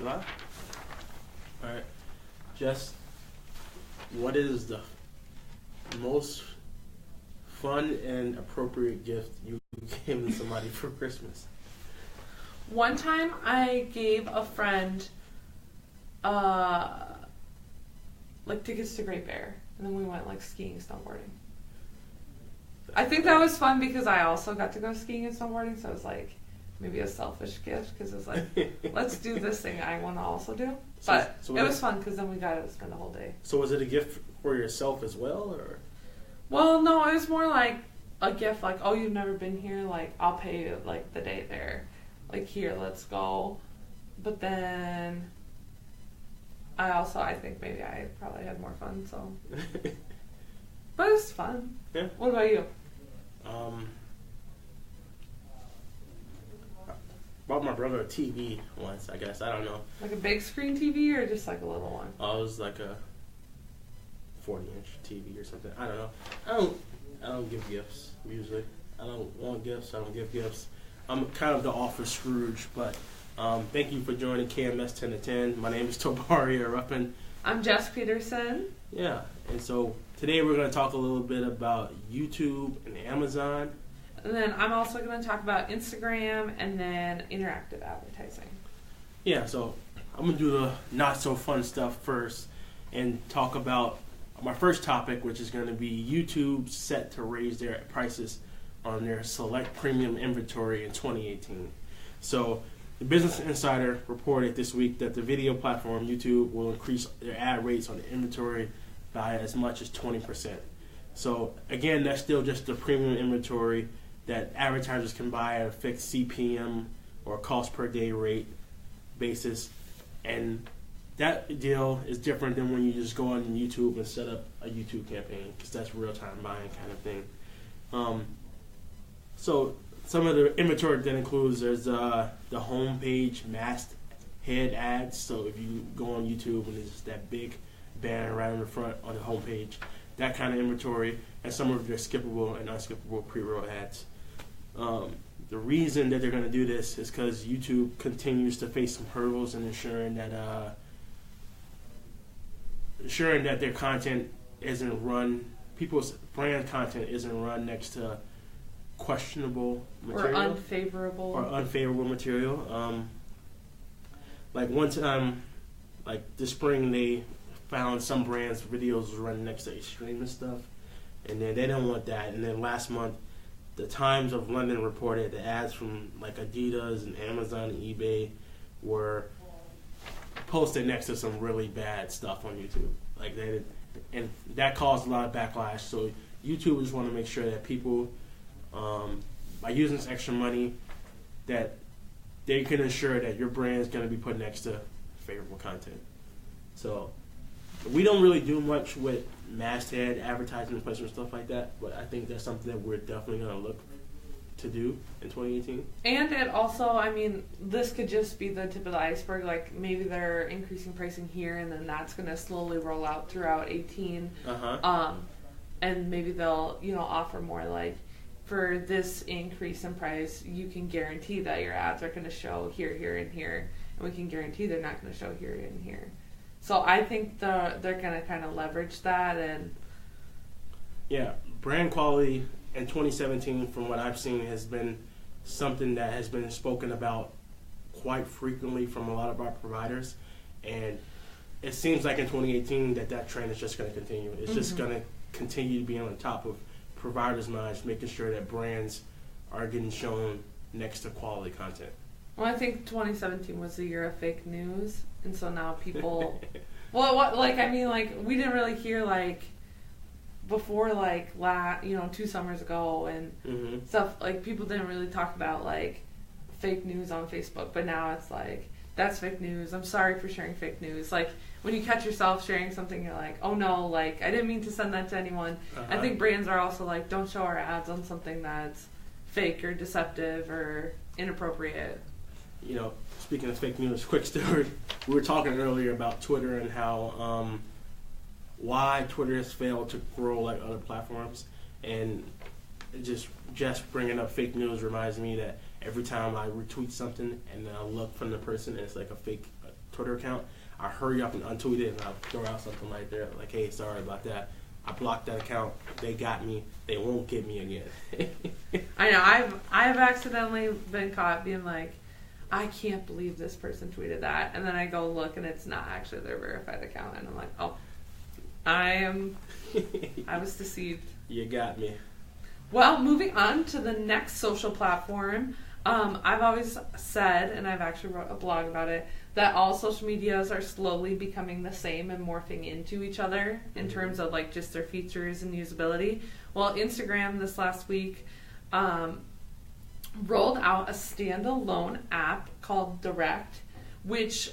Live? Alright. Jess, what is the most fun and appropriate gift you gave to somebody for Christmas? One time I gave a friend like tickets to Great Bear, and then we went like skiing and snowboarding. I think that was fun because I also got to go skiing and snowboarding, so it was like maybe a selfish gift because it was like, let's do this thing I want to also do. But it was fun because then we got to spend the whole day. So was it a gift for yourself as well, or? Well, no, it was more like a gift, like, oh, you've never been here, like, I'll pay you, like, the day there. Like, here, let's go. But then I think maybe I probably had more fun, so. But it was fun. Yeah. What about you? Bought my brother a TV once, I guess. I don't know. Like a big screen TV or just like a little one? Oh, it was like a 40-inch TV or something. I don't know. I don't give gifts usually. I don't want gifts. I don't give gifts. I'm kind of the office Scrooge, but thank you for joining KMS 10 to 10. My name is Tobaria Ruffin. I'm Jess Peterson. Yeah, and so today we're going to talk a little bit about YouTube and Amazon. And then I'm also going to talk about Instagram and then interactive advertising. Yeah, so I'm going to do the not so fun stuff first and talk about my first topic, which is going to be YouTube set to raise their prices on their select premium inventory in 2018. So the Business Insider reported this week that the video platform YouTube will increase their ad rates on the inventory by as much as 20%. So again, that's still just the premium inventory that advertisers can buy at a fixed CPM or cost per day rate basis. And that deal is different than when you just go on YouTube and set up a YouTube campaign, because that's real-time buying kind of thing. So some of the inventory that includes, there's the homepage masthead ads. So if you go on YouTube and there's that big banner right in the front on the homepage, that kind of inventory, and some of their skippable and unskippable pre-roll ads. The reason that they're going to do this is because YouTube continues to face some hurdles in ensuring that their content isn't run, people's brand content isn't run next to questionable material or unfavorable material. Like one time, like this spring, they found some brands' videos was running next to extremist stuff, and then they didn't want that. And then last month, the Times of London reported the ads from like Adidas and Amazon and eBay were posted next to some really bad stuff on YouTube. Like and that caused a lot of backlash. So YouTubers want to make sure that people, by using this extra money, that they can ensure that your brand is going to be put next to favorable content. So we don't really do much with masthead advertising and placement stuff like that, but I think that's something that we're definitely going to look to do in 2018. And it also, I mean, this could just be the tip of the iceberg. Like maybe they're increasing pricing here, and then that's going to slowly roll out throughout 18. And maybe they'll, offer more like, for this increase in price, you can guarantee that your ads are going to show here, here, and here, and we can guarantee they're not going to show here and here. So I think they're going to kind of leverage that. And yeah, brand quality in 2017, from what I've seen, has been something that has been spoken about quite frequently from a lot of our providers. And it seems like in 2018 that trend is just going to continue. It's just going to continue to be on top of providers' minds, making sure that brands are getting shown next to quality content. Well, I think 2017 was the year of fake news, and so now people, we didn't really hear like before, like 2 summers ago and stuff. Like people didn't really talk about like fake news on Facebook, but now it's like that's fake news. I'm sorry for sharing fake news. Like when you catch yourself sharing something, you're like, oh no, like I didn't mean to send that to anyone. I think brands are also like, don't show our ads on something that's fake or deceptive or inappropriate. Speaking of fake news, quick story. We were talking earlier about Twitter and how why Twitter has failed to grow like other platforms, and just bringing up fake news reminds me that every time I retweet something and then I look from the person and it's like a fake Twitter account, I hurry up and untweet it and I'll throw out something like that, like, hey, sorry about that. I blocked that account. They got me. They won't get me again. I know. I've accidentally been caught being like, I can't believe this person tweeted that, and then I go look and it's not actually their verified account, and I'm like, oh, I was deceived. You got me. Well, moving on to the next social platform. I've always said, and I've actually wrote a blog about it, that all social medias are slowly becoming the same and morphing into each other in terms of like just their features and usability. Well, Instagram this last week rolled out a standalone app called Direct, which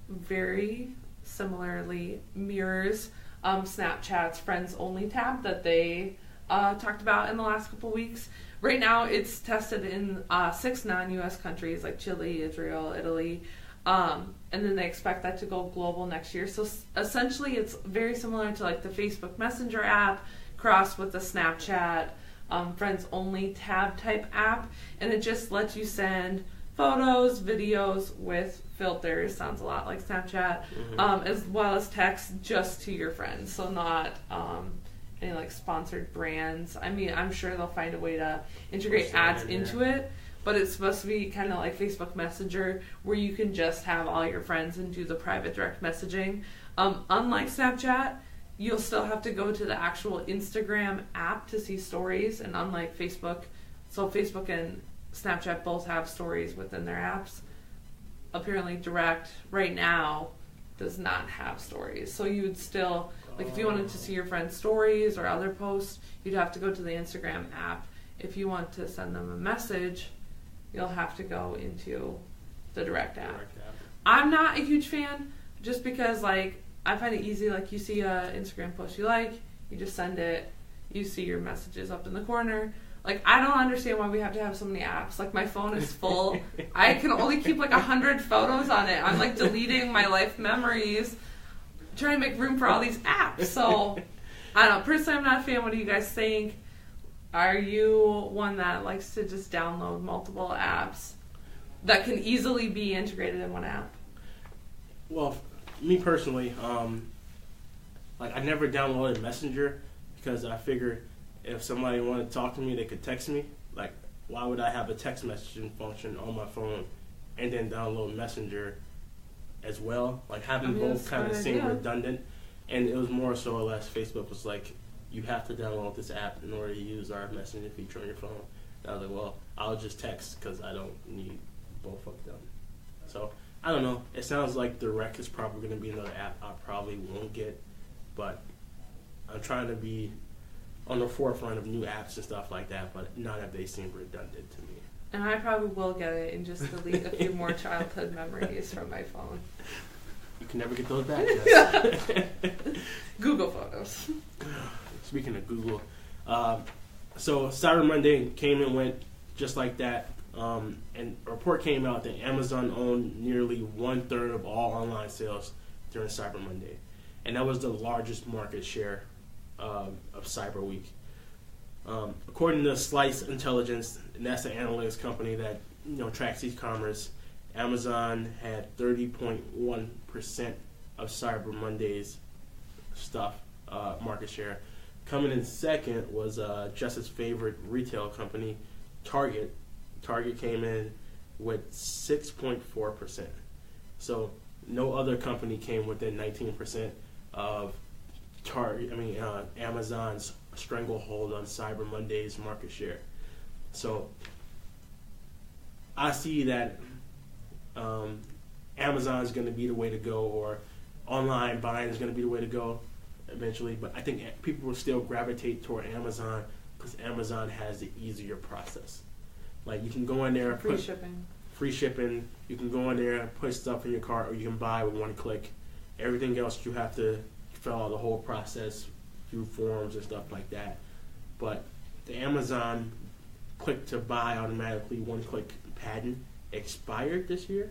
very similarly mirrors Snapchat's Friends Only tab that they talked about in the last couple weeks. Right now, it's tested in 6 non-U.S. countries like Chile, Israel, Italy, and then they expect that to go global next year. So essentially, it's very similar to like the Facebook Messenger app crossed with the Snapchat Friends Only tab type app, and it just lets you send photos, videos with filters. Sounds a lot like Snapchat, as well as text just to your friends. So not any like sponsored brands. I mean, I'm sure they'll find a way to integrate ads into it, but it's supposed to be kind of like Facebook Messenger, where you can just have all your friends and do the private direct messaging. Unlike Snapchat, you'll still have to go to the actual Instagram app to see stories, and unlike Facebook, so Facebook and Snapchat both have stories within their apps. Apparently Direct right now does not have stories, so you would still, like if you wanted to see your friends' stories or other posts, you'd have to go to the Instagram app. If you want to send them a message, you'll have to go into the Direct app. I'm not a huge fan, just because like I find it easy, like you see a Instagram post you like, you just send it, you see your messages up in the corner. Like, I don't understand why we have to have so many apps. Like, my phone is full. I can only keep like 100 photos on it. I'm like deleting my life memories, trying to make room for all these apps. So, I don't know. Personally, I'm not a fan. What do you guys think? Are you one that likes to just download multiple apps that can easily be integrated in one app? Well, me personally, like I never downloaded Messenger because I figured if somebody wanted to talk to me, they could text me. Like, why would I have a text messaging function on my phone and then download Messenger as well? Like, having both kind of seemed redundant. And it was more so or less, Facebook was like, you have to download this app in order to use our messaging feature on your phone. And I was like, well, I'll just text because I don't need both of them. So, I don't know. It sounds like Direct is probably going to be another app I probably won't get. But I'm trying to be on the forefront of new apps and stuff like that, but none of they seem redundant to me. And I probably will get it and just delete a few more childhood memories from my phone. You can never get those back. Yes. Google Photos. Speaking of Google, so Cyber Monday came and went just like that, and a report came out that Amazon owned nearly 1/3 of all online sales during Cyber Monday, and that was the largest market share of Cyber Week. According to Slice Intelligence, and that's an analytics company that tracks e-commerce, Amazon had 30.1% of Cyber Monday's stuff market share. Coming in second was Justice's favorite retail company, Target. Target came in with 6.4%. So no other company came within 19% of Amazon's stranglehold on Cyber Monday's market share. So I see that Amazon's going to be the way to go, or online buying is going to be the way to go eventually. But I think people will still gravitate toward Amazon because Amazon has the easier process. Like, you can go in there, free shipping. You can go in there, put stuff in your cart, or you can buy with one click. Everything else you have to fill out the whole process through forms and stuff like that. But the Amazon click to buy automatically, one click patent expired this year.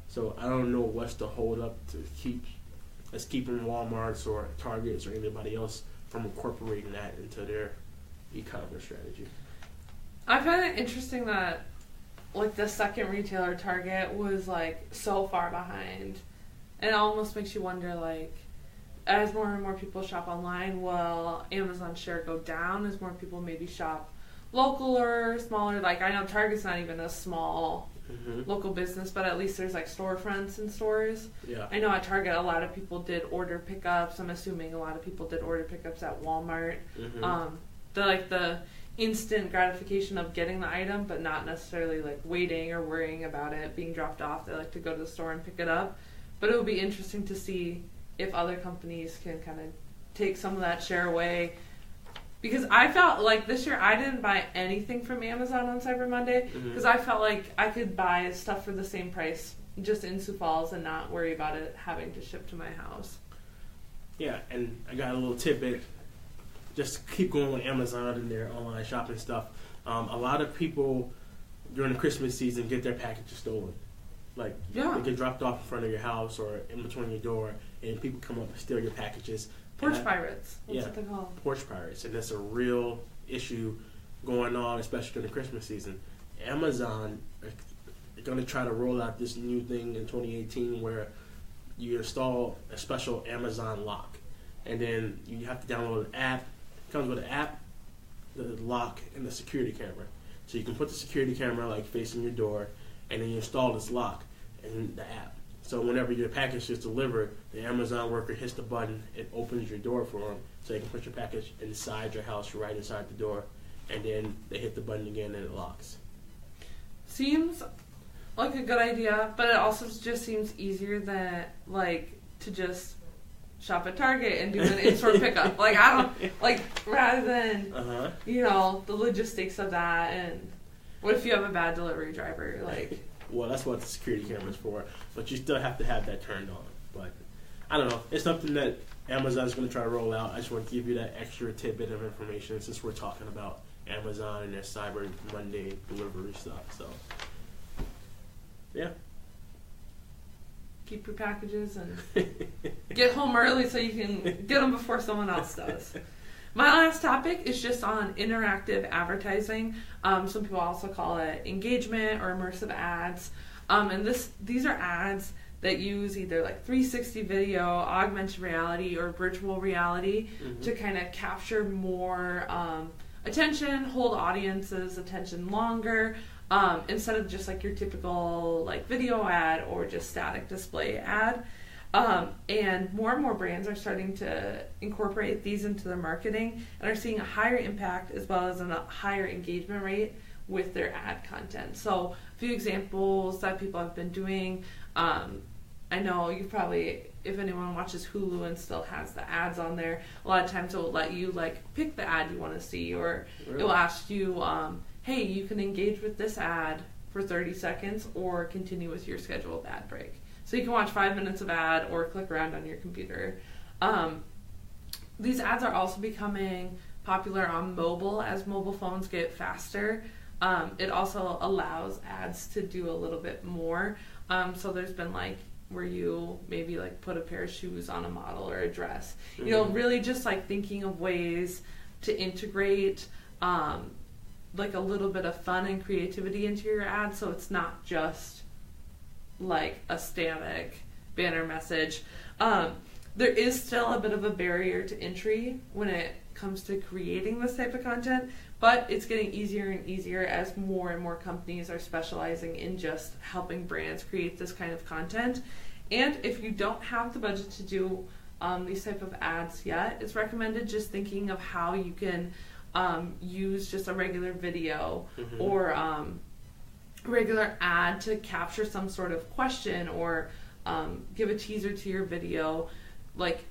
So I don't know what's the hold up that's keeping Walmart's or Target's or anybody else from incorporating that into their e-commerce strategy. I find it interesting that like the second retailer, Target, was like so far behind. And it almost makes you wonder, like, as more and more people shop online, will Amazon's share go down as more people maybe shop local or smaller? Like, I know Target's not even a small local business, but at least there's like storefronts in stores. Yeah. I know at Target a lot of people did order pickups. I'm assuming a lot of people did order pickups at Walmart. The instant gratification of getting the item, but not necessarily like waiting or worrying about it being dropped off. They like to go to the store and pick it up. But it will be interesting to see if other companies can kind of take some of that share away. Because I felt like this year I didn't buy anything from Amazon on Cyber Monday because I felt like I could buy stuff for the same price just in Sioux Falls and not worry about it having to ship to my house. Yeah, and I got a little tidbit. Just keep going with Amazon and their online shopping stuff. A lot of people during the Christmas season get their packages stolen. Like, they get dropped off in front of your house or in between your door, and people come up and steal your packages. Porch pirates. What's what they call them? Porch pirates. And that's a real issue going on, especially during the Christmas season. Amazon is going to try to roll out this new thing in 2018 where you install a special Amazon lock. And then you have to download an app. It comes with an app, the lock, and the security camera. So you can put the security camera like facing your door, and then you install this lock in the app. So whenever your package is delivered, the Amazon worker hits the button, it opens your door for them, so you can put your package inside your house, right inside the door, and then they hit the button again and it locks. Seems like a good idea, but it also just seems easier than like to just shop at Target and do an in-store pickup. Like, I don't, like, rather than, you know, the logistics of that, and what if you have a bad delivery driver, like. Well, that's what the security camera's for, but you still have to have that turned on. But, I don't know, it's something that Amazon's going to try to roll out. I just want to give you that extra tidbit of information since we're talking about Amazon and their Cyber Monday delivery stuff, so, yeah. Keep your packages and get home early so you can get them before someone else does. My last topic is just on interactive advertising. Some people also call it engagement or immersive ads. And these are ads that use either like 360 video, augmented reality, or virtual reality to kind of capture more attention, hold audiences' attention longer, instead of just like your typical like video ad or just static display ad. And more brands are starting to incorporate these into their marketing and are seeing a higher impact as well as a higher engagement rate with their ad content. So a few examples that people have been doing. I know you probably, if anyone watches Hulu and still has the ads on there, a lot of times it will let you like pick the ad you want to see, or it will ask you, hey, you can engage with this ad for 30 seconds or continue with your scheduled ad break. So you can watch 5 minutes of ad or click around on your computer. These ads are also becoming popular on mobile as mobile phones get faster. It also allows ads to do a little bit more. So there's been like where you maybe like put a pair of shoes on a model or a dress. You know, really just like thinking of ways to integrate like a little bit of fun and creativity into your ad, so it's not just like a static banner message. There is still a bit of a barrier to entry when it comes to creating this type of content, but it's getting easier and easier as more and more companies are specializing in just helping brands create this kind of content. And if you don't have the budget to do these type of ads yet, it's recommended just thinking of how you can use just a regular video or regular ad to capture some sort of question or give a teaser to your video, like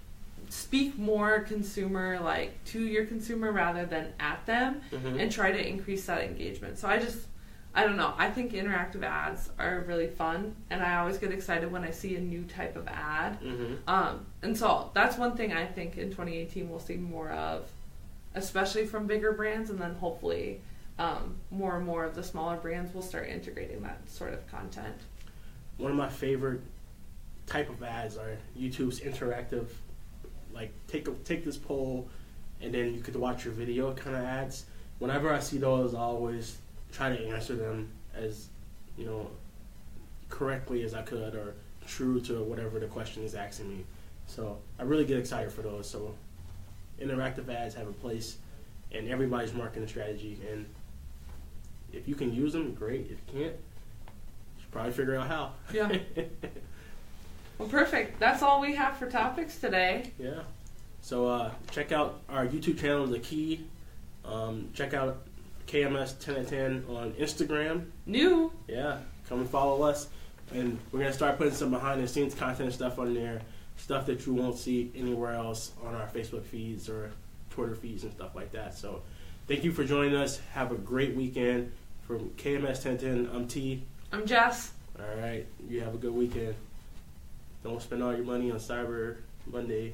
speak more consumer, like to your consumer rather than at them, and try to increase that engagement. So I don't know, I think interactive ads are really fun, and I always get excited when I see a new type of ad. And so that's one thing I think in 2018 we'll see more of, especially from bigger brands, and then hopefully more and more of the smaller brands will start integrating that sort of content. One of my favorite type of ads are YouTube's interactive, like take this poll and then you could watch your video kind of ads. Whenever I see those, I always try to answer them as correctly as I could, or true to whatever the question is asking me. So I really get excited for those. So interactive ads have a place in everybody's marketing strategy, and if you can use them, great. If you can't, you should probably figure out how. Yeah. Well, perfect. That's all we have for topics today. Yeah. So check out our YouTube channel, The Key. Check out KMS 10 at 10 on Instagram. New. Yeah. Come and follow us. And we're going to start putting some behind-the-scenes content stuff on there, stuff that you won't see anywhere else on our Facebook feeds or Twitter feeds and stuff like that. So thank you for joining us. Have a great weekend. From KMS 1010, I'm T. I'm Jess. All right. You have a good weekend. Don't spend all your money on Cyber Monday.